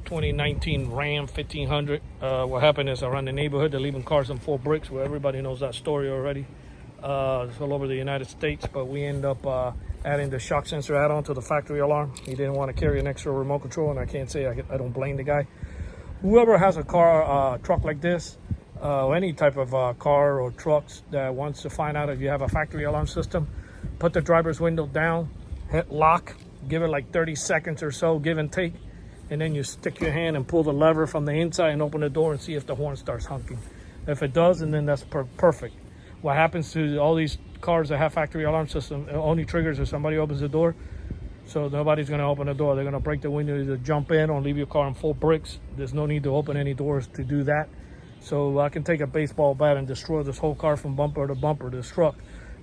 2019 Ram 1500. What happened is around the neighborhood, they're leaving cars on 4 bricks, where everybody knows that story already. It's all over the United States, but we end up adding the shock sensor add-on to the factory alarm. He didn't want to carry an extra remote control, and I can't say I don't blame the guy. Whoever has a car, truck like this, any type of car or trucks that wants to find out if you have a factory alarm system, put the driver's window down, hit lock, give it like 30 seconds or so, give and take, and then you stick your hand and pull the lever from the inside and open the door and see if the horn starts honking. If it does, and then that's perfect. What happens to all these cars that have factory alarm system, it only triggers if somebody opens the door. So nobody's going to open the door. They're going to break the window to jump in or leave your car on 4 bricks. There's no need to open any doors to do that. So I can take a baseball bat and destroy this whole car from bumper to bumper, this truck,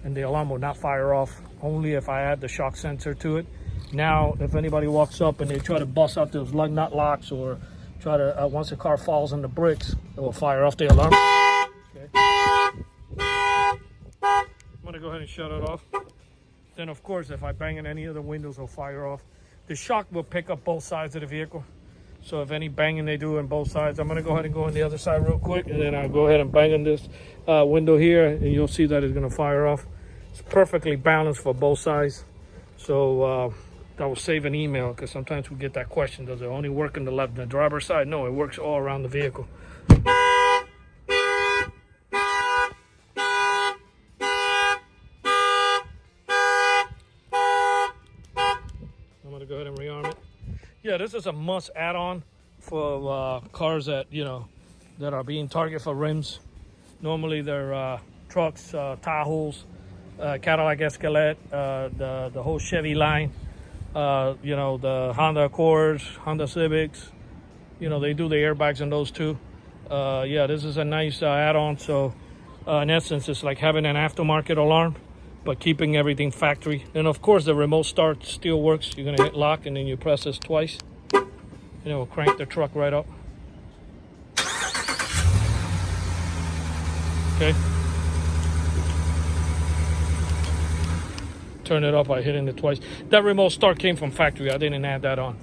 and the alarm will not fire off, only if I add the shock sensor to it. Now, if anybody walks up and they try to bust out those lug nut locks or try to, once the car falls on the bricks, it will fire off the alarm. Okay. I'm gonna go ahead and shut it off. Then of course, if I bang in any of the windows, it'll fire off. The shock will pick up both sides of the vehicle. So if any banging they do on both sides, I'm gonna go ahead and go on the other side real quick, and then I'll go ahead and bang on this window here, and you'll see that it's gonna fire off. It's perfectly balanced for both sides. So that will save an email, because sometimes we get that question, does it only work on the driver's side? No, it works all around the vehicle. I'm gonna go ahead and rearm it. Yeah, this is a must add-on for cars that, that are being targeted for rims. Normally they're trucks, Tahoes, Cadillac Escalade, the whole Chevy line, the Honda Accords, Honda Civics. They do the airbags on those too. Yeah, this is a nice add-on. So in essence, it's like having an aftermarket alarm, but keeping everything factory. And of course, the remote start still works. You're gonna hit lock, and then you press this twice, and it will crank the truck right up. Okay. Turn it up by hitting it twice. That remote start came from factory. I didn't add that on.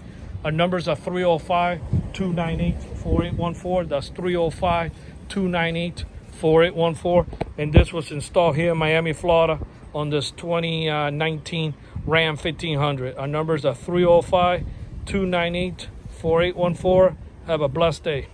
Our numbers are 305-298-4814. That's 305-298-4814. And this was installed here in Miami, Florida on this 2019 Ram 1500. Our numbers are 305-298-4814. Have a blessed day.